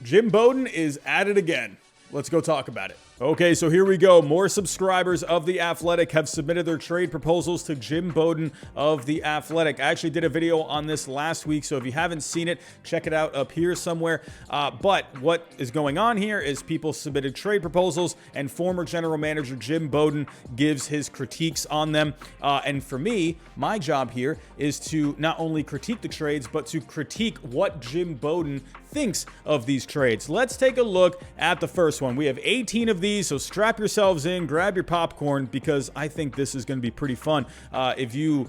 Jim Bowden is at it again. Let's go talk about it. Okay, so here we go. More subscribers of The Athletic have submitted their trade proposals to Jim Bowden of The Athletic. I actually did a video on this last week, so if you haven't seen it, check it out up here somewhere. But what is going on here is people submitted trade proposals, and former general manager Jim Bowden gives his critiques on them. And for me, my job here is to not only critique the trades, but to critique what Jim Bowden thinks of these trades. Let's take a look at the first one. We have 18 of these, so strap yourselves in, grab your popcorn, because I think this is going to be pretty fun. If you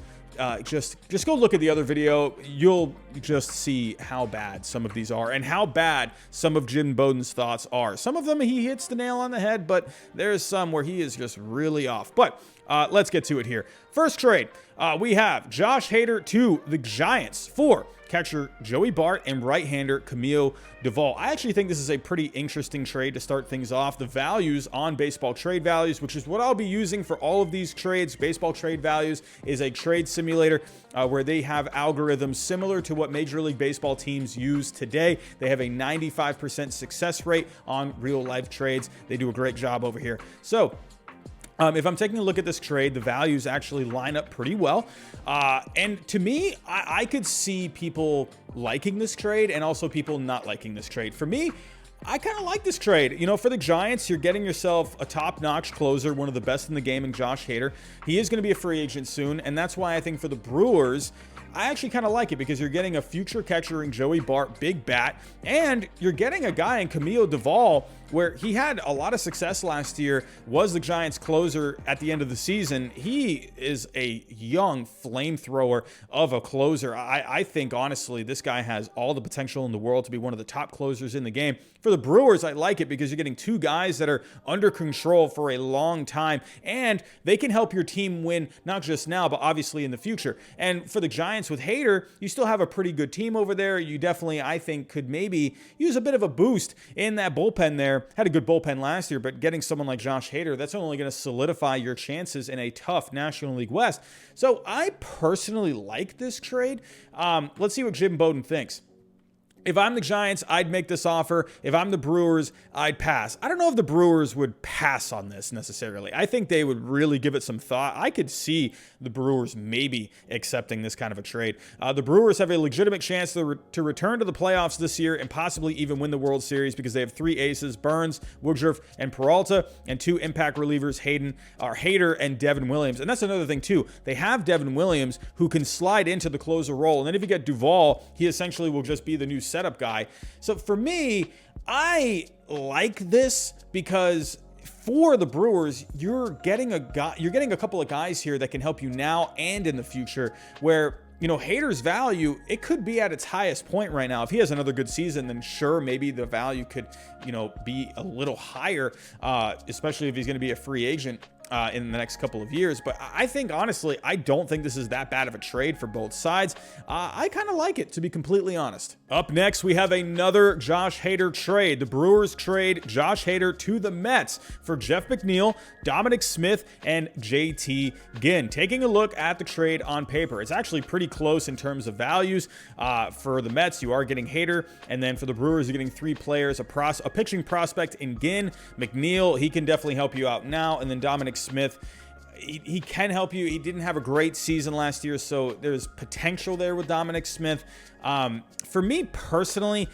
just go look at the other video, you'll just see how bad some of these are and how bad some of Jim Bowden's thoughts are. Some of them he hits the nail on the head, but there's some where he is just really off. But let's get to it here. First trade, we have Josh Hader to the Giants for catcher Joey Bart and right-hander Camilo Doval. I actually think this is a pretty interesting trade to start things off. The values on Baseball Trade Values, which is what I'll be using for all of these trades. Baseball Trade Values is a trade simulator where they have algorithms similar to what Major League Baseball teams use today. They have a 95% success rate on real-life trades. They do a great job over here. So if I'm taking a look at this trade, the values actually line up pretty well. And to me, I could see people liking this trade and also people not liking this trade. For me, I kind of like this trade. You know, for the Giants, you're getting yourself a top-notch closer, one of the best in the game in Josh Hader. He is going to be a free agent soon, and that's why I think for the Brewers, I actually kind of like it, because you're getting a future catcher in Joey Bart, big bat, and you're getting a guy in Camilo Doval where he had a lot of success last year, was the Giants closer at the end of the season. He is a young flamethrower of a closer. I think, honestly, this guy has all the potential in the world to be one of the top closers in the game. For the Brewers, I like it because you're getting two guys that are under control for a long time, and they can help your team win, not just now, but obviously in the future. And for the Giants with Hader, you still have a pretty good team over there. You definitely, I think, could maybe use a bit of a boost in that bullpen there. Had a good bullpen last year, but getting someone like Josh Hader, that's only going to solidify your chances in a tough National League West. So I personally like this trade. Let's see what Jim Bowden thinks. If I'm the Giants, I'd make this offer. If I'm the Brewers, I'd pass. I don't know if the Brewers would pass on this necessarily. I think they would really give it some thought. I could see the Brewers maybe accepting this kind of a trade. The Brewers have a legitimate chance to return to the playoffs this year and possibly even win the World Series, because they have three aces, Burns, Woodruff, and Peralta, and two impact relievers, Hader and Devin Williams. And that's another thing too. They have Devin Williams, who can slide into the closer role. And then if you get Doval, he essentially will just be the new setup guy. So for me, I like this because for the Brewers, you're getting a couple of guys here that can help you now and in the future, where, you know, Hader's value, it could be at its highest point right now. If he has another good season, then sure, maybe the value could, you know, be a little higher, especially if he's going to be a free agent in the next couple of years. But I think, honestly, I don't think this is that bad of a trade for both sides. I kind of like it, to be completely honest. Up next, we have another Josh Hader trade. The Brewers trade Josh Hader to the Mets for Jeff McNeil, Dominic Smith, and JT Ginn. Taking a look at the trade on paper, it's actually pretty close in terms of values. For the Mets, you are getting Hader, and then for the Brewers, you're getting three players, a pitching prospect in Ginn. McNeil, he can definitely help you out now, and then Dominic Smith, he can help you. He didn't have a great season last year, so there's potential there with Dominic Smith. For me personally,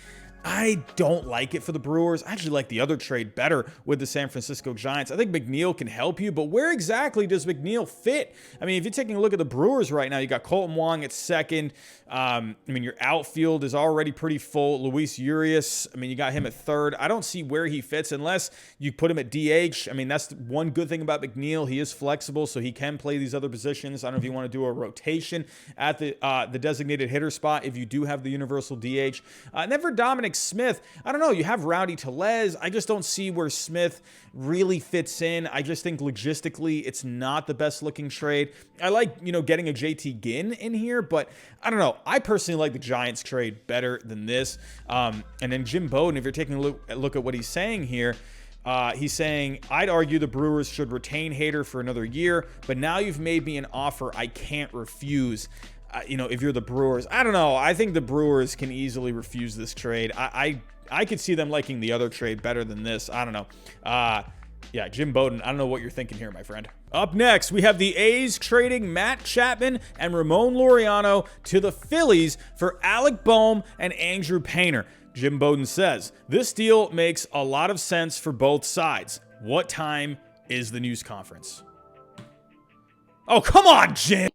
I don't like it for the Brewers. I actually like the other trade better with the San Francisco Giants. I think McNeil can help you, but where exactly does McNeil fit? I mean, if you're taking a look at the Brewers right now, you got Colton Wong at second. I mean, your outfield is already pretty full. Luis Urias, I mean, you got him at third. I don't see where he fits unless you put him at DH. I mean, that's one good thing about McNeil. He is flexible, so he can play these other positions. I don't know if you want to do a rotation at the designated hitter spot if you do have the universal DH. And then for Dominic Smith, I don't know. You have Rowdy Tellez. I just don't see where Smith really fits in. I just think logistically, it's not the best looking trade. I like, you know, getting a JT Ginn in here, but I don't know. I personally like the Giants trade better than this. And then Jim Bowden, if you're taking a look at what he's saying here, he's saying, I'd argue the Brewers should retain Hader for another year, but now you've made me an offer I can't refuse. You know, if you're the Brewers, I don't know. I think the Brewers can easily refuse this trade. I I could see them liking the other trade better than this. I don't know. Yeah, Jim Bowden, I don't know what you're thinking here, my friend. Up next, we have the A's trading Matt Chapman and Ramon Laureano to the Phillies for Alec Bohm and Andrew Painter. Jim Bowden says, this deal makes a lot of sense for both sides. What time is the news conference? Oh, come on, Jim!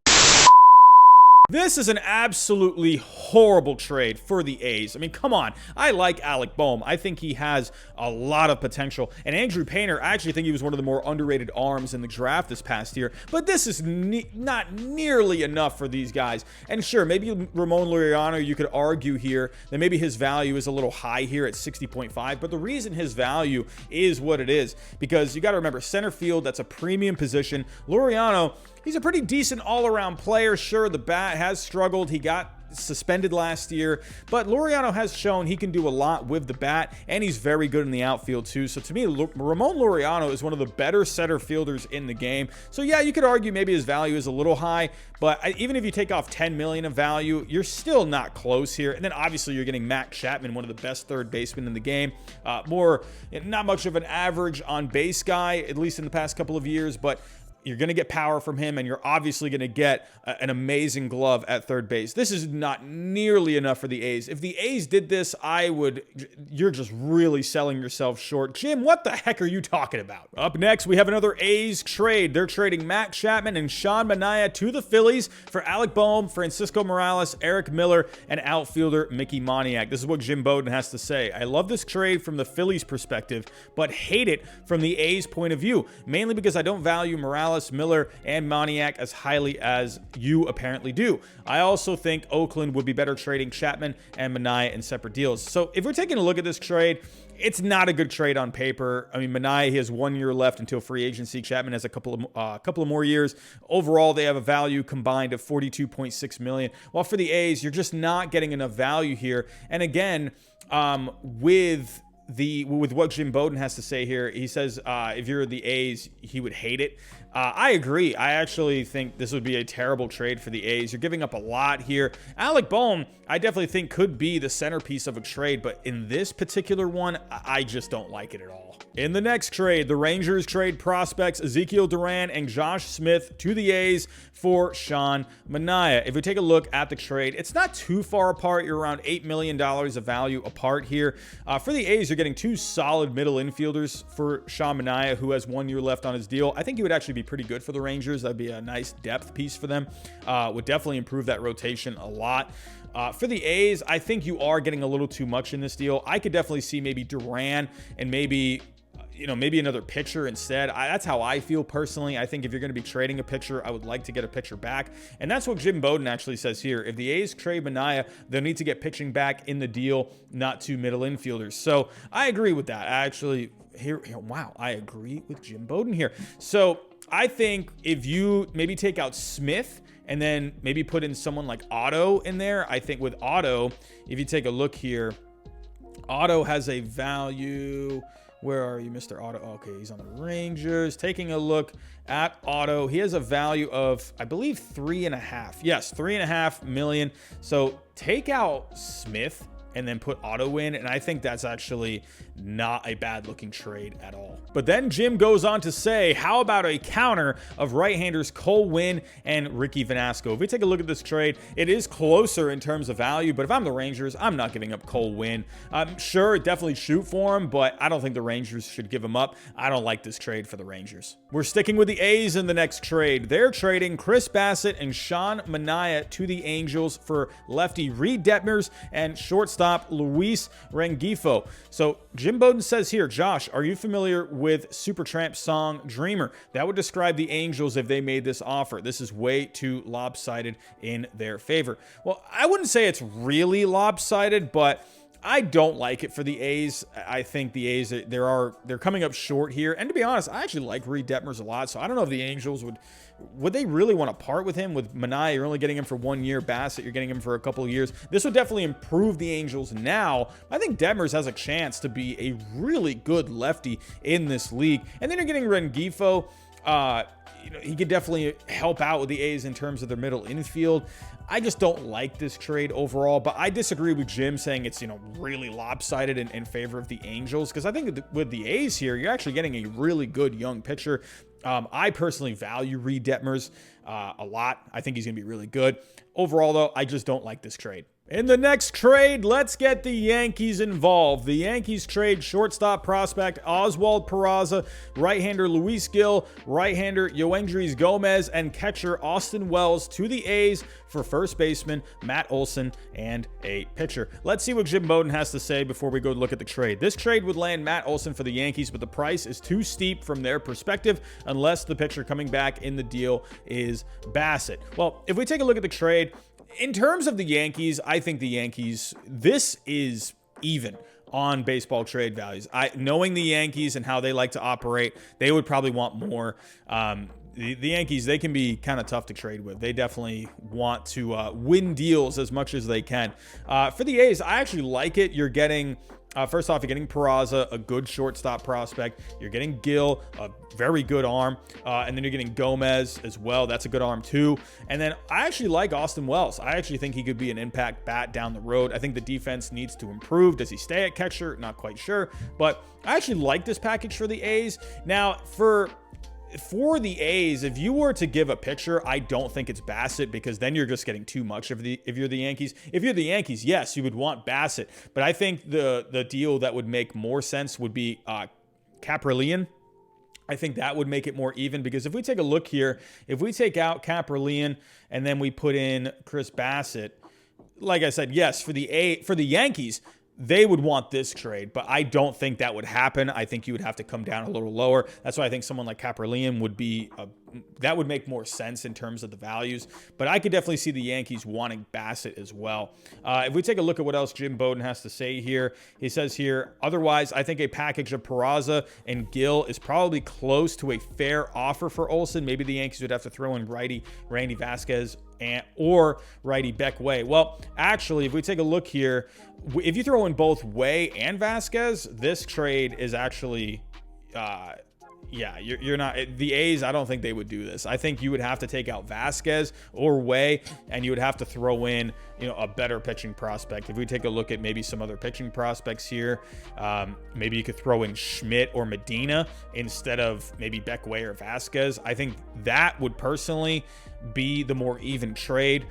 This is an absolutely horrible trade for the A's. I mean, come on. I like Alec Bohm. I think he has a lot of potential. And Andrew Painter, I actually think he was one of the more underrated arms in the draft this past year. But this is not nearly enough for these guys. And sure, maybe Ramon Laureano, you could argue here that maybe his value is a little high here at 60.5. But the reason his value is what it is, because you got to remember, center field, that's a premium position. Laureano, he's a pretty decent all-around player. Sure, the bat has struggled. He got suspended last year, but Laureano has shown he can do a lot with the bat, and he's very good in the outfield too. So to me, Ramon Laureano is one of the better center fielders in the game. So yeah, you could argue maybe his value is a little high, but even if you take off $10 million of value, you're still not close here. And then obviously you're getting Matt Chapman, one of the best third basemen in the game. Not much of an average on base guy, at least in the past couple of years, but you're going to get power from him, and you're obviously going to get an amazing glove at third base. This is not nearly enough for the A's. If the A's did this, you're just really selling yourself short. Jim, what the heck are you talking about? Up next, we have another A's trade. They're trading Matt Chapman and Sean Manaea to the Phillies for Alec Bohm, Francisco Morales, Eric Miller, and outfielder Mickey Moniak. This is what Jim Bowden has to say. I love this trade from the Phillies' perspective, but hate it from the A's point of view, mainly because I don't value Morales, Miller, and Moniak as highly as you apparently do. I also think Oakland would be better trading Chapman and Manaea in separate deals. So if we're taking a look at this trade, it's not a good trade on paper. I mean, Manaea, he has 1 year left until free agency. Chapman has a couple of more years. Overall, they have a value combined of $42.6 million. While for the A's, you're just not getting enough value here. And again, with what Jim Bowden has to say here, he says if you're the A's, he would hate it. I agree. I actually think this would be a terrible trade for the A's. You're giving up a lot here. Alec Bohm, I definitely think could be the centerpiece of a trade, but in this particular one, I just don't like it at all. In the next trade, the Rangers trade prospects Ezekiel Duran and Josh Smith to the A's for Sean Manaea. If we take a look at the trade, it's not too far apart. You're around $8 million of value apart here. For the A's, you're getting two solid middle infielders for Sean Manaea, who has 1 year left on his deal. I think he would actually be pretty good for the Rangers. That'd be a nice depth piece for them. Would definitely improve that rotation a lot. For the A's, I think you are getting a little too much in this deal. I could definitely see maybe Duran and maybe another pitcher instead. That's how I feel personally. I think if you're going to be trading a pitcher, I would like to get a pitcher back. And that's what Jim Bowden actually says here. If the A's trade Manaea, they'll need to get pitching back in the deal, not two middle infielders. So I agree with that. Wow, I agree with Jim Bowden here. So I think if you maybe take out Smith and then maybe put in someone like Otto in there, I think with Otto, if you take a look here, Otto has a value. Where are you, Mr. Otto? Okay, he's on the Rangers. Taking a look at Otto, he has a value of, I believe, 3.5. Yes, 3.5 million. So take out Smith and then put Otto in, and I think that's actually not a bad looking trade at all. But then Jim goes on to say, how about a counter of right-handers Cole Winn and Ricky Vanasco? If we take a look at this trade, it is closer in terms of value, but if I'm the Rangers, I'm not giving up Cole Winn. Sure, definitely shoot for him, but I don't think the Rangers should give him up. I don't like this trade for the Rangers. We're sticking with the A's in the next trade. They're trading Chris Bassett and Sean Manaea to the Angels for lefty Reed Detmers and shortstop Luis Rengifo. So Jim Bowden says here, Josh, are you familiar with Supertramp's song Dreamer? That would describe the Angels if they made this offer. This is way too lopsided in their favor. Well, I wouldn't say it's really lopsided, but I don't like it for the A's. I think the A's, they're coming up short here. And to be honest, I actually like Reed Detmers a lot. So I don't know if the Angels would they really want to part with him? With Manaea, you're only getting him for 1 year. Bassett, you're getting him for a couple of years. This would definitely improve the Angels now. I think Detmers has a chance to be a really good lefty in this league. And then you're getting Rengifo. he could definitely help out with the A's in terms of their middle infield. I just don't like this trade overall, but I disagree with Jim saying it's, really lopsided in favor of the Angels, because I think with the A's here, you're actually getting a really good young pitcher. I personally value Reed Detmers a lot. I think he's going to be really good. Overall, though, I just don't like this trade. In the next trade, let's get the Yankees involved. The Yankees trade shortstop prospect Oswald Peraza, right-hander Luis Gil, right-hander Yoendrys Gomez, and catcher Austin Wells to the A's for first baseman Matt Olson and a pitcher. Let's see what Jim Bowden has to say before we go look at the trade. This trade would land Matt Olson for the Yankees, but the price is too steep from their perspective unless the pitcher coming back in the deal is Bassett. Well, if we take a look at the trade, in terms of the Yankees, I think the Yankees, this is even on baseball trade values. Knowing the Yankees and how they like to operate, they would probably want more. The Yankees, they can be kind of tough to trade with. They definitely want to win deals as much as they can. For the A's, I actually like it. You're getting... First off, you're getting Peraza, a good shortstop prospect. You're getting Gil, a very good arm. And then you're getting Gomez as well. That's a good arm too. And then I actually like Austin Wells. I actually think he could be an impact bat down the road. I think the defense needs to improve. Does he stay at catcher? Not quite sure. But I actually like this package for the A's. Now, for the A's, if you were to give a pitcher, I don't think it's Bassett, because then you're just getting too much if you're the Yankees. If you're the Yankees, yes, you would want Bassett, but I think the deal that would make more sense would be Caprillion. I think that would make it more even, because if we take a look here, if we take out Caprillion and then we put in Chris Bassett, like I said, yes, for the Yankees, they would want this trade, but I don't think that would happen. I think you would have to come down a little lower. That's why I think someone like Caprillion would be that would make more sense in terms of the values. But I could definitely see the Yankees wanting Bassett as well. If we take a look at what else Jim Bowden has to say here, he says here, otherwise, I think a package of Peraza and Gil is probably close to a fair offer for Olson. Maybe the Yankees would have to throw in righty Randy Vasquez or righty Beck Way. Well, actually, if we take a look here, if you throw in both Way and Vasquez, this trade is actually, you're not, the A's, I don't think they would do this. I think you would have to take out Vasquez or Way, and you would have to throw in, a better pitching prospect. If we take a look at maybe some other pitching prospects here, maybe you could throw in Schmidt or Medina instead of maybe Beck Way or Vasquez. I think that would personally be the more even trade.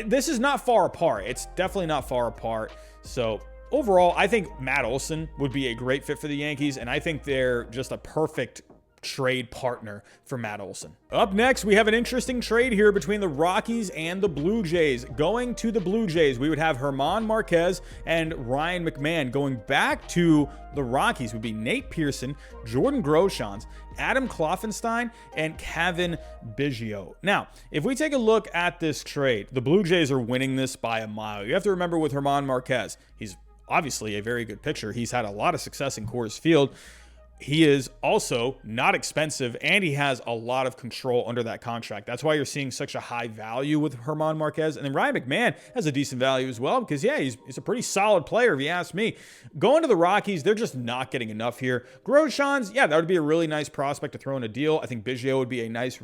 This is not far apart. It's definitely not far apart. So overall, I think Matt Olson would be a great fit for the Yankees, and I think they're just a perfect trade partner for Matt Olson. Up next, we have an interesting trade here between the Rockies and the Blue Jays. Going to the Blue Jays, we would have German Marquez and Ryan McMahon. Going back to the Rockies would be Nate Pearson, Jordan Groshans, Adam Kloffenstein, and Kevin Biggio. Now, if we take a look at this trade, the Blue Jays are winning this by a mile. You have to remember with German Marquez, he's obviously a very good pitcher. He's had a lot of success in Coors Field. He is also not expensive, and he has a lot of control under that contract. That's why you're seeing such a high value with German Marquez. And then Ryan McMahon has a decent value as well, because, he's a pretty solid player, if you ask me. Going to the Rockies, they're just not getting enough here. Groshans, that would be a really nice prospect to throw in a deal. I think Biggio would be a nice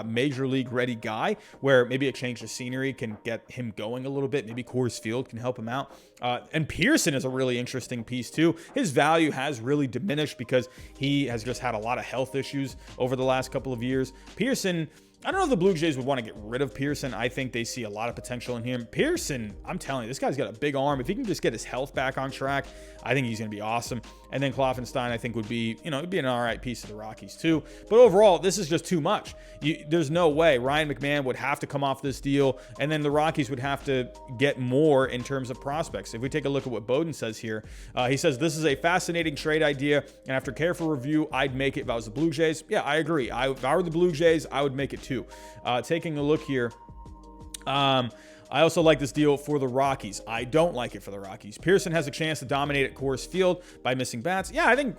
major league ready guy, where maybe a change of scenery can get him going a little bit. Maybe Coors Field can help him out. And Pearson is a really interesting piece too. His value has really diminished because he has just had a lot of health issues over the last couple of years. Pearson, I don't know if the Blue Jays would want to get rid of Pearson. I think they see a lot of potential in him. Pearson, I'm telling you, this guy's got a big arm. If he can just get his health back on track, I think he's going to be awesome. And then Kloffenstein, I think would be, it'd be an all right piece of the Rockies too. But overall, this is just too much. There's no way Ryan McMahon would have to come off this deal, and then the Rockies would have to get more in terms of prospects. If we take a look at what Bowden says here, he says, this is a fascinating trade idea, and after careful review, I'd make it if I was the Blue Jays. Yeah, I agree. If I were the Blue Jays, I would make it too. Taking a look here, I also like this deal for the Rockies. I don't like it for the Rockies. Pearson has a chance to dominate at Coors Field by missing bats. Yeah, I think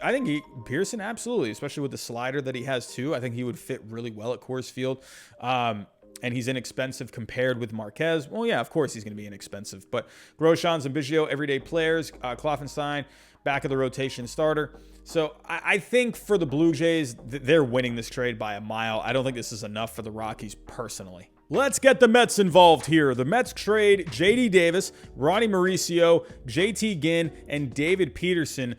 Pearson, absolutely, especially with the slider that he has too. I think he would fit really well at Coors Field. And he's inexpensive compared with Marquez. Well, yeah, of course he's going to be inexpensive. But Groshans and Biggio, everyday players. Kloffenstein, back of the rotation starter. So I think for the Blue Jays, they're winning this trade by a mile. I don't think this is enough for the Rockies personally. Let's get the Mets involved here. The Mets trade J.D. Davis, Ronnie Mauricio, J.T. Ginn, and David Peterson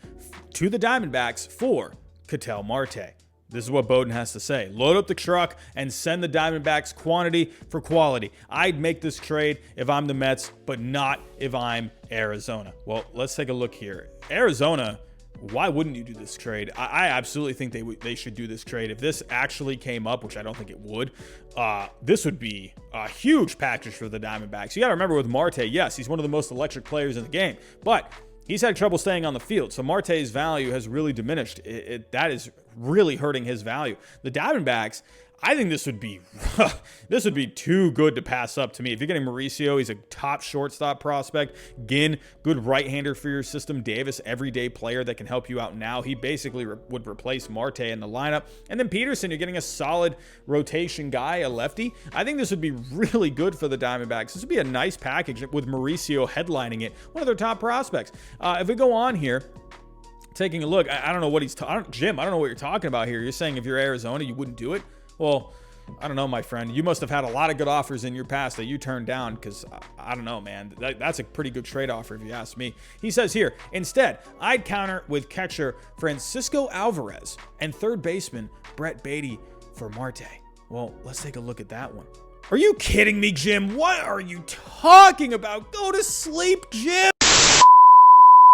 to the Diamondbacks for Ketel Marte. This is what Bowden has to say. Load up the truck and send the Diamondbacks quantity for quality. I'd make this trade if I'm the Mets, but not if I'm Arizona. Well, let's take a look here. Arizona, why wouldn't you do this trade? I absolutely think they should do this trade. If this actually came up, which I don't think it would, this would be a huge package for the Diamondbacks. You got to remember with Marte, yes, he's one of the most electric players in the game, but he's had trouble staying on the field. So Marte's value has really diminished. That is really hurting his value. The Diamondbacks, I think this would be too good to pass up to me. If you're getting Mauricio, he's a top shortstop prospect. Ginn, good right-hander for your system. Davis, everyday player that can help you out now. He basically would replace Marte in the lineup. And then Peterson, you're getting a solid rotation guy, a lefty. I think this would be really good for the Diamondbacks. This would be a nice package with Mauricio headlining it, one of their top prospects. If we go on here, taking a look, I don't know what Jim, I don't know what you're talking about here. You're saying if you're Arizona, you wouldn't do it? Well, I don't know, my friend. You must have had a lot of good offers in your past that you turned down because, I don't know, man. That's a pretty good trade offer if you ask me. He says here, instead, I'd counter with catcher Francisco Alvarez and third baseman Brett Beatty for Marte. Well, let's take a look at that one. Are you kidding me, Jim? What are you talking about? Go to sleep, Jim.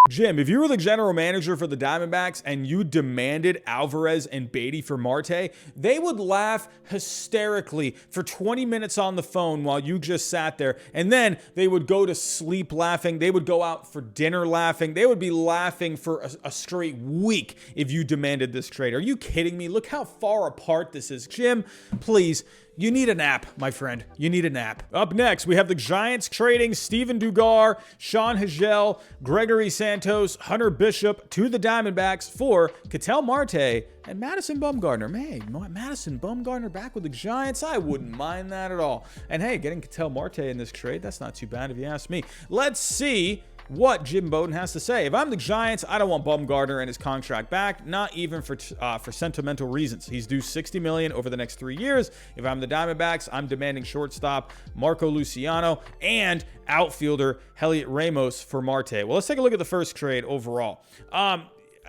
Jim, if you were the general manager for the Diamondbacks and you demanded Alvarez and Beatty for Marte, they would laugh hysterically for 20 minutes on the phone while you just sat there, and then they would go to sleep laughing. They would go out for dinner laughing. They would be laughing for a straight week if you demanded this trade. Are you kidding me? Look how far apart this is. Jim, please. You need a nap, my friend. You need a nap. Up next, we have the Giants trading Steven Dugar, Sean Hagel, Gregory Santos, Hunter Bishop to the Diamondbacks for Ketel Marte and Madison Bumgarner. Hey, Madison Bumgarner back with the Giants. I wouldn't mind that at all. And hey, getting Ketel Marte in this trade, that's not too bad if you ask me. Let's see what Jim Bowden has to say. If I'm the Giants, I don't want Bumgarner and his contract back, not even for sentimental reasons. He's due $60 million over the next 3 years. If I'm the Diamondbacks, I'm demanding shortstop Marco Luciano and outfielder Heliot Ramos for Marte. Well, let's take a look at the first trade overall.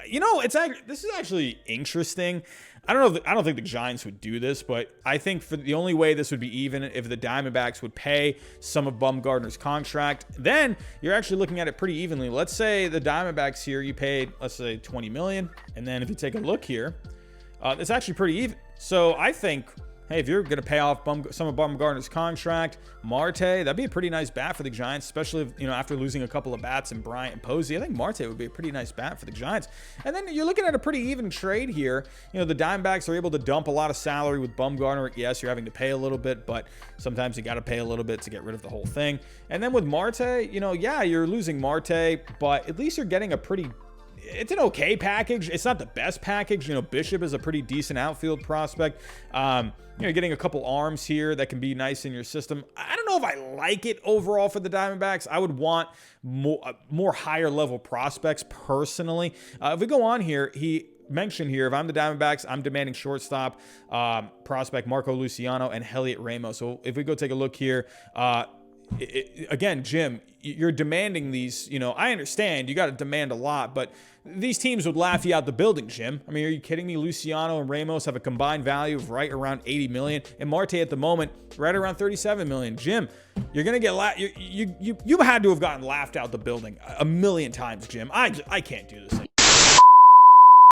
This is actually interesting. I don't think the Giants would do this, but I think for the only way this would be even if the Diamondbacks would pay some of Bumgarner's contract. Then you're actually looking at it pretty evenly. Let's say the Diamondbacks here, you paid, let's say $20 million. And then if you take a look here, it's actually pretty even. So I think, hey, if you're going to pay off some of Bumgarner's contract, Marte, that'd be a pretty nice bat for the Giants, especially if, after losing a couple of bats in Bryant and Posey. I think Marte would be a pretty nice bat for the Giants. And then you're looking at a pretty even trade here. The Diamondbacks are able to dump a lot of salary with Bumgarner. Yes, you're having to pay a little bit, but sometimes you got to pay a little bit to get rid of the whole thing. And then with Marte, yeah, you're losing Marte, but at least you're getting it's an okay package. It's not the best package. Bishop is a pretty decent outfield prospect. You're getting a couple arms here that can be nice in your system. I don't know if I like it overall for the Diamondbacks. I would want more higher level prospects personally. If we go on here, he mentioned here, if I'm the Diamondbacks, I'm demanding shortstop prospect Marco Luciano and Heliot Ramos. So if we go take a look here, again, Jim, you're demanding these, I understand you got to demand a lot, but these teams would laugh you out the building, Jim. I mean, are you kidding me? Luciano and Ramos have a combined value of right around $80 million, and Marte at the moment right around $37 million. Jim, you're gonna get you had to have gotten laughed out the building a million times, Jim. I can't do this thing.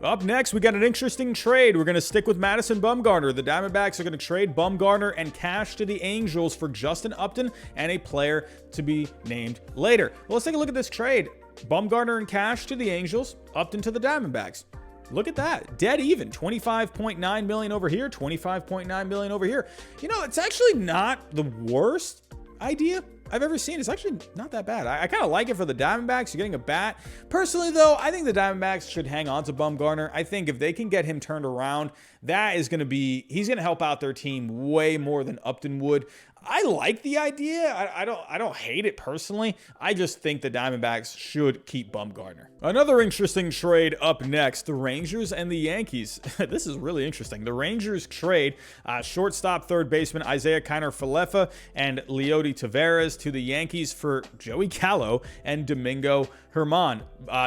Up next, we got an interesting trade. We're going to stick with Madison Bumgarner. The Diamondbacks are going to trade Bumgarner and cash to the Angels for Justin Upton and a player to be named later. Well, let's take a look at this trade. Bumgarner and cash to the Angels, Upton to the Diamondbacks. Look at that. Dead even. $25.9 million over here, $25.9 million over here. It's actually not the worst idea I've ever seen. It's actually not that bad. I kind of like it for the Diamondbacks. You're getting a bat. Personally, though, I think the Diamondbacks should hang on to Bumgarner. I think if they can get him turned around, he's going to help out their team way more than Upton would. I like the idea. I don't hate it personally. I just think the Diamondbacks should keep Bumgarner. Another interesting trade up next, the Rangers and the Yankees. This is really interesting. The Rangers trade shortstop, third baseman Isaiah Kiner-Falefa and Leody Taveras to the Yankees for Joey Gallo and Domingo Germán.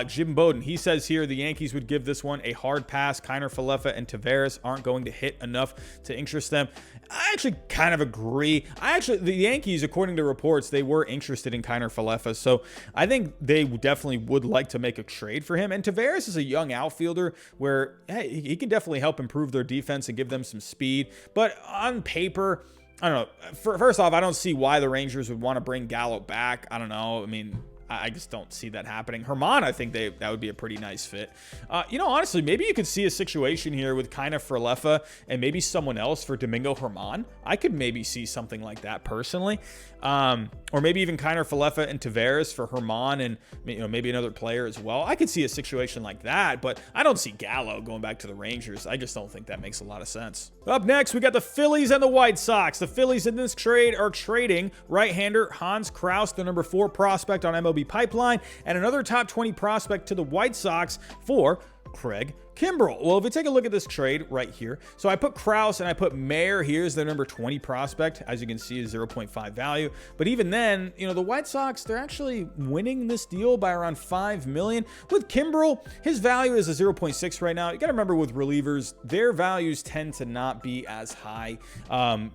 Jim Bowden, he says here the Yankees would give this one a hard pass. Kiner-Falefa and Taveras aren't going to hit enough to interest them. I actually kind of agree. The Yankees, according to reports, they were interested in Kiner-Falefa, so I think they definitely would like to make a trade for him. And Taveras is a young outfielder where, hey, he can definitely help improve their defense and give them some speed. But on paper, I don't know. First off, I don't see why the Rangers would want to bring Gallo back. I don't know. I mean, I just don't see that happening. Germán, I think that would be a pretty nice fit. Honestly, maybe you could see a situation here with Kiner-Falefa and maybe someone else for Domingo Germán. I could maybe see something like that personally. Or maybe even Kiner-Falefa and Taveras for Germán and maybe another player as well. I could see a situation like that, but I don't see Gallo going back to the Rangers. I just don't think that makes a lot of sense. Up next, we got the Phillies and the White Sox. The Phillies in this trade are trading right-hander Hans Kraus, the number 4 prospect on MLB Pipeline, and another top 20 prospect to the White Sox for Craig Kimbrel. Well, if we take a look at this trade right here, so I put Kraus and I put Mayer. Here's their number 20 prospect. As you can see, is 0.5 value. But even then, the White Sox, they're actually winning this deal by around $5 million. With Kimbrel, his value is a 0.6 right now. You got to remember with relievers, their values tend to not be as high,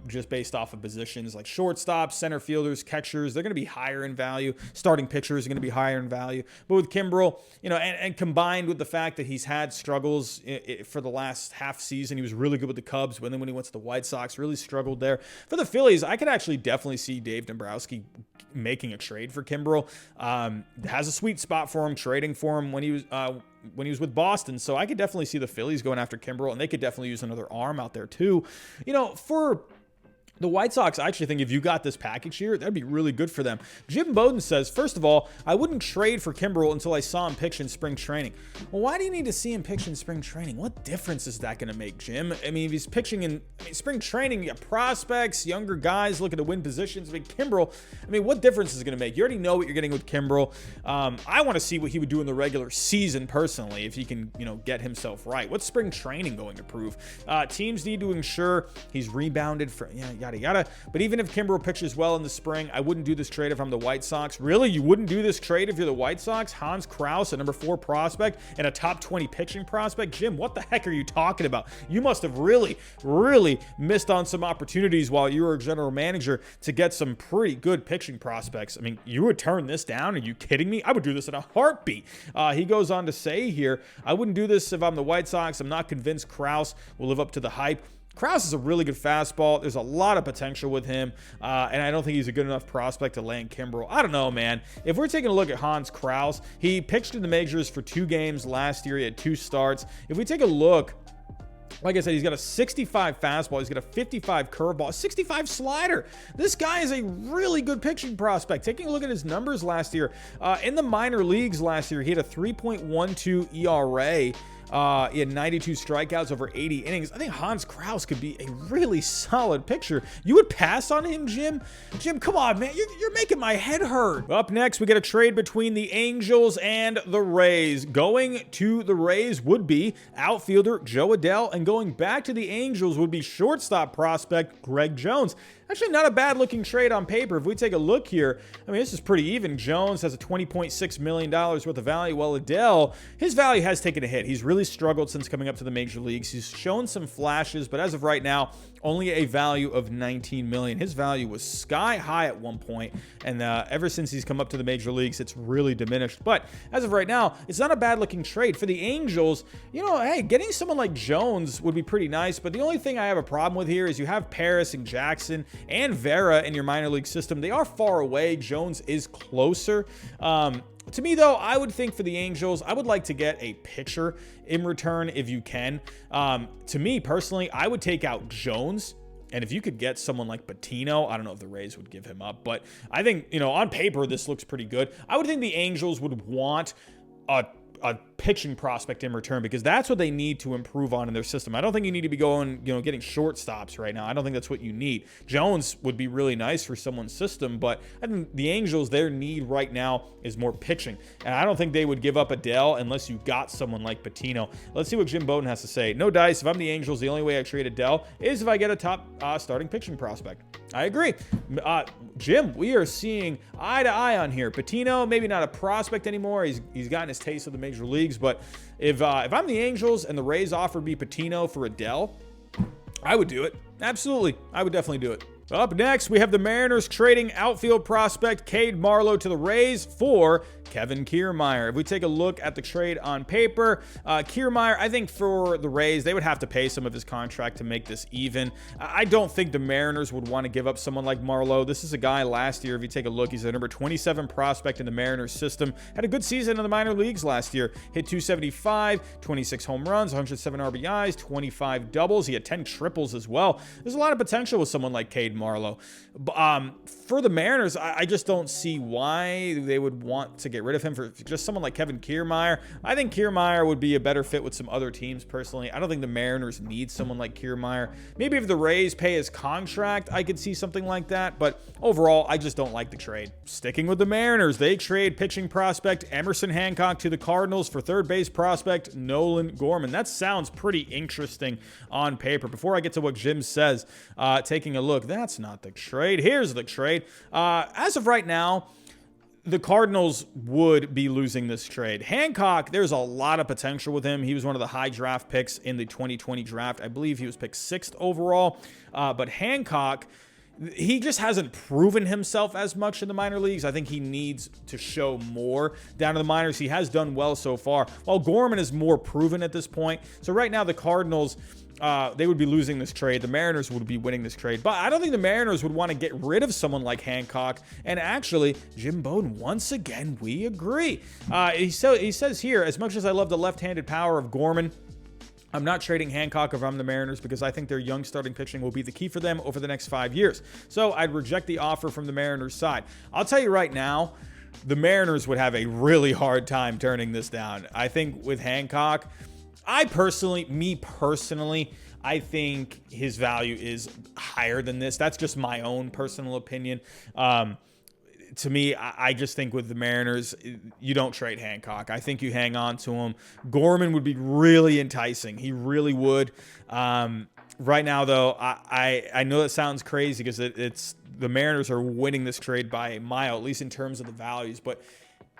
just based off of positions like shortstops, center fielders, catchers. They're going to be higher in value. Starting pitchers are going to be higher in value. But with Kimbrel, and combined with the fact that he's had struggles for the last half season. He was really good with the Cubs, but then when he went to the White Sox, really struggled there. For the Phillies, I could actually definitely see Dave Dombrowski making a trade for Kimbrel. Has a sweet spot for him, trading for him when he was with Boston. So I could definitely see the Phillies going after Kimbrel, and they could definitely use another arm out there too. For the White Sox, I actually think if you got this package here, that'd be really good for them. Jim Bowden says, first of all, I wouldn't trade for Kimbrel until I saw him pitch in spring training. Well, why do you need to see him pitch in spring training? What difference is that going to make, Jim? I mean, if he's pitching in spring training, you got prospects, younger guys looking to win positions. I mean, Kimbrel, what difference is it going to make? You already know what you're getting with Kimbrel. I want to see what he would do in the regular season personally, if he can, get himself right. What's spring training going to prove? Teams need to ensure he's rebounded for, yada, yada. But even if Kimbrel pitches well in the spring, I wouldn't do this trade if I'm the White Sox. Really? You wouldn't do this trade if you're the White Sox? Hans Kraus, a number 4 prospect and a top 20 pitching prospect? Jim, what the heck are you talking about? You must have really, really missed on some opportunities while you were a general manager to get some pretty good pitching prospects. I mean, you would turn this down? Are you kidding me? I would do this in a heartbeat. He goes on to say here, I wouldn't do this if I'm the White Sox. I'm not convinced Kraus will live up to the hype. Kraus is a really good fastball. There's a lot of potential with him, and I don't think he's a good enough prospect to land Kimbrel. I don't know, man. If we're taking a look at Hans Kraus, he pitched in the majors for 2 games last year. He had 2 starts. If we take a look, like I said, he's got a 65 fastball. He's got a 55 curveball, a 65 slider. This guy is a really good pitching prospect. Taking a look at his numbers last year, in the minor leagues last year, he had a 3.12 ERA. He had 92 strikeouts over 80 innings. I think Hans Kraus could be a really solid pitcher. You would pass on him, Jim? Jim, come on, man. You're making my head hurt. Up next, we get a trade between the Angels and the Rays. Going to the Rays would be outfielder Joe Adell, and going back to the Angels would be shortstop prospect Greg Jones. Actually, not a bad-looking trade on paper. If we take a look here, this is pretty even. Jones has a $20.6 million worth of value, while Adell, his value has taken a hit. He's really struggled since coming up to the major leagues. He's shown some flashes, but as of right now, only a value of $19 million. His value was sky high at one point, and ever since he's come up to the major leagues, it's really diminished. But as of right now, it's not a bad-looking trade. For the Angels, hey, getting someone like Jones would be pretty nice, but the only thing I have a problem with here is you have Paris and Jackson and Vera in your minor league system. They are far away. Jones is closer. To me, though, I would think for the Angels, I would like to get a pitcher in return if you can. To me, personally, I would take out Jones. And if you could get someone like Patino, I don't know if the Rays would give him up. But I think, on paper, this looks pretty good. I would think the Angels would want a a pitching prospect in return, because that's what they need to improve on in their system. I don't think you need to be going, getting shortstops right now. I don't think that's what you need. Jones would be really nice for someone's system, but I think the Angels, their need right now is more pitching. And I don't think they would give up Adele unless you got someone like Patino. Let's see what Jim Bowden has to say. No dice. If I'm the Angels, the only way I trade Adele is if I get a top starting pitching prospect. I agree. Jim, we are seeing eye to eye on here. Patino, maybe not a prospect anymore. He's gotten his taste of the major leagues, but if I'm the Angels and the Rays offered me Patino for Adele, I would do it. Absolutely. I would definitely do it. Up next, we have the Mariners trading outfield prospect Cade Marlowe to the Rays for Kevin Kiermaier. If we take a look at the trade on paper, Kiermaier, I think for the Rays, they would have to pay some of his contract to make this even. I don't think the Mariners would want to give up someone like Marlowe. This is a guy last year, if you take a look, he's a number 27 prospect in the Mariners system. Had a good season in the minor leagues last year. Hit 275, 26 home runs, 107 RBIs, 25 doubles. He had 10 triples as well. There's a lot of potential with someone like Cade Marlowe. For the Mariners, I just don't see why they would want to get rid of him for just someone like Kevin Kiermaier. I think Kiermaier would be a better fit with some other teams personally. I don't think the Mariners need someone like Kiermaier. Maybe if the Rays pay his contract, I could see something like that, but overall, I just don't like the trade. Sticking with the Mariners, they trade pitching prospect Emerson Hancock to the Cardinals for third base prospect Nolan Gorman. That sounds pretty interesting on paper. Before I get to what Jim says, taking a look, that's not the trade. Here's the trade. As of right now, the Cardinals would be losing this trade. Hancock, there's a lot of potential with him. He was one of the high draft picks in the 2020 draft. I believe he was picked 6th overall. But Hancock, he just hasn't proven himself as much in the minor leagues. I think he needs to show more down to the minors. He has done well so far, while Gorman is more proven at this point. So right now, the Cardinals, they would be losing this trade. The Mariners would be winning this trade. But I don't think the Mariners would want to get rid of someone like Hancock. And actually, Jim Bowden, once again, we agree. He says here, as much as I love the left-handed power of Gorman, I'm not trading Hancock if I'm the Mariners because I think their young starting pitching will be the key for them over the next 5 years. So I'd reject the offer from the Mariners side. I'll tell you right now, the Mariners would have a really hard time turning this down. I think with Hancock, me personally, I think his value is higher than this. That's just my own personal opinion. To me, I just think with the Mariners, you don't trade Hancock. I think you hang on to him. Gorman would be really enticing. He really would. Right now, though, I know that sounds crazy because it's the Mariners are winning this trade by a mile, at least in terms of the values, but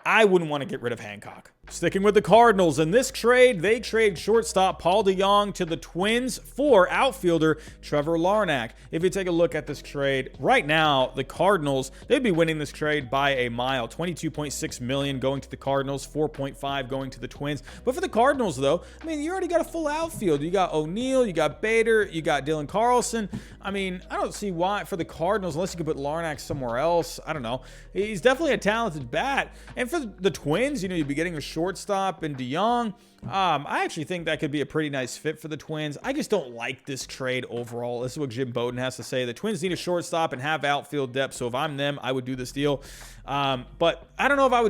I wouldn't want to get rid of Hancock. Sticking with the Cardinals, in this trade, they trade shortstop Paul DeJong to the Twins for outfielder Trevor Larnach. If you take a look at this trade, right now, the Cardinals, they'd be winning this trade by a mile. $22.6 million going to the Cardinals, $4.5 going to the Twins. But for the Cardinals, though, I mean, you already got a full outfield. You got O'Neill, you got Bader, you got Dylan Carlson. I mean, I don't see why for the Cardinals, unless you could put Larnach somewhere else. I don't know. He's definitely a talented bat. And for the Twins, you'd be getting a shortstop in DeJong. I actually think that could be a pretty nice fit for the Twins. I just don't like this trade overall. This is what Jim Bowden has to say. The Twins need a shortstop and have outfield depth. So if I'm them, I would do this deal. But I don't know if I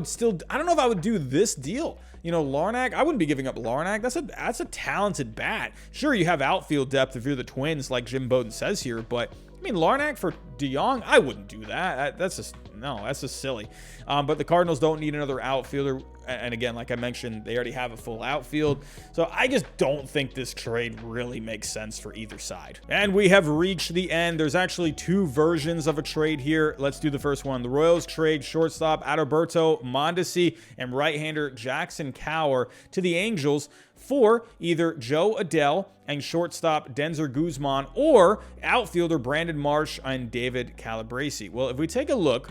would do this deal. Larnach, I wouldn't be giving up Larnach. That's a talented bat. Sure, you have outfield depth if you're the Twins, like Jim Bowden says here, but I mean, Larnach for DeJong, I wouldn't do that. That's just silly. But the Cardinals don't need another outfielder. And again, like I mentioned, they already have a full outfield. So I just don't think this trade really makes sense for either side. And we have reached the end. There's actually 2 versions of a trade here. Let's do the first one. The Royals trade shortstop Adalberto Mondesi and right-hander Jackson Kowar to the Angels for either Joe Adele and shortstop Denzer Guzman or outfielder Brandon Marsh and David Calabrese. Well, if we take a look,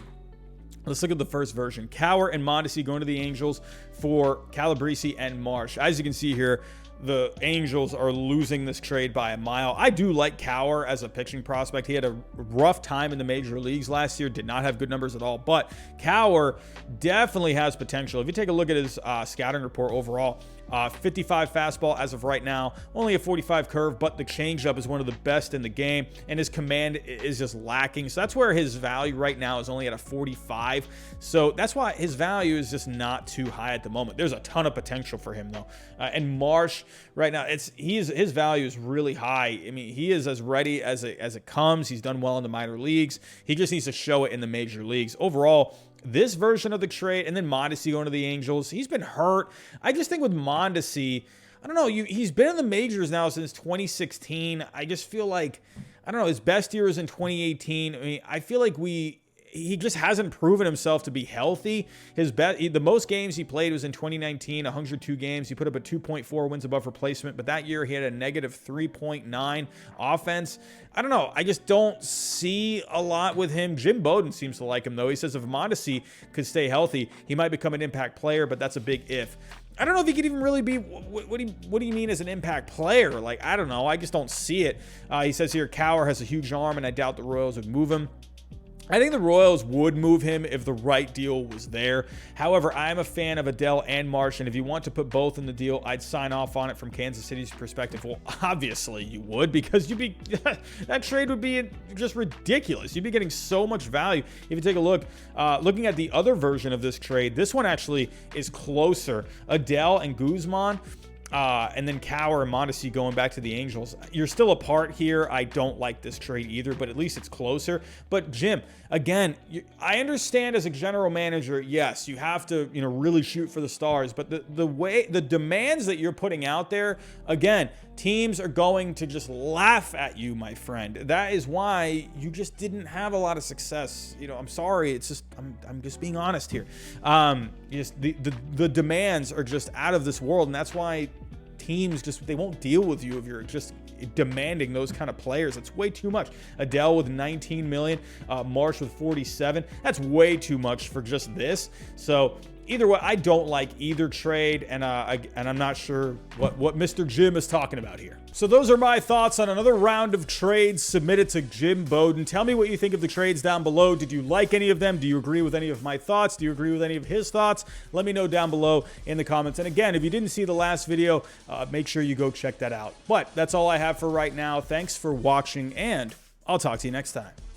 let's look at the first version. Kowar and Mondesi going to the Angels for Calabrese and Marsh. As you can see here, the Angels are losing this trade by a mile. I do like Kowar as a pitching prospect. He had a rough time in the major leagues last year, did not have good numbers at all, but Kowar definitely has potential. If you take a look at his scouting report overall, 55 fastball as of right now, only a 45 curve, but the changeup is one of the best in the game, and his command is just lacking. So that's where his value right now is only at a 45. So that's why his value is just not too high at the moment. There's a ton of potential for him though. And Marsh right now, his value is really high. I mean, he is as ready as it comes. He's done well in the minor leagues. He just needs to show it in the major leagues. Overall, this version of the trade, and then Mondesi going to the Angels, he's been hurt. I just think with Mondesi, I don't know, he's been in the majors now since 2016. I just feel like, I don't know, his best year was in 2018. I mean, I feel like he just hasn't proven himself to be healthy. The most games he played was in 2019, 102 games. He put up a 2.4 wins above replacement, but that year he had a negative 3.9 offense. I don't know. I just don't see a lot with him. Jim Bowden seems to like him, though. He says if Mondesi could stay healthy, he might become an impact player, but that's a big if. I don't know if he could even really be, what do you mean as an impact player? Like, I don't know. I just don't see it. He says here, Cowher has a huge arm, and I doubt the Royals would move him. I think the Royals would move him if the right deal was there. However, I'm a fan of Adele and Marsh, and if you want to put both in the deal, I'd sign off on it from Kansas City's perspective. Well, obviously you would, because that trade would be just ridiculous. You'd be getting so much value. If you take a look, looking at the other version of this trade, this one actually is closer. Adele and Guzman. And then Cowher and Mondesi going back to the Angels. You're still apart here. I don't like this trade either, but at least it's closer. But Jim, again, I understand as a general manager, yes, you have to, really shoot for the stars. But the demands that you're putting out there, again, teams are going to just laugh at you, my friend. That is why you just didn't have a lot of success. I'm sorry. It's just I'm just being honest here. The demands are just out of this world, and that's why teams they won't deal with you if you're just demanding those kind of players. That's way too much. Adele with 19 million, Marsh with 47. That's way too much for just this. So either way, I don't like either trade, and I'm not sure what Mr. Jim is talking about here. So those are my thoughts on another round of trades submitted to Jim Bowden. Tell me what you think of the trades down below. Did you like any of them? Do you agree with any of my thoughts? Do you agree with any of his thoughts? Let me know down below in the comments. And again, if you didn't see the last video, make sure you go check that out. But that's all I have for right now. Thanks for watching, and I'll talk to you next time.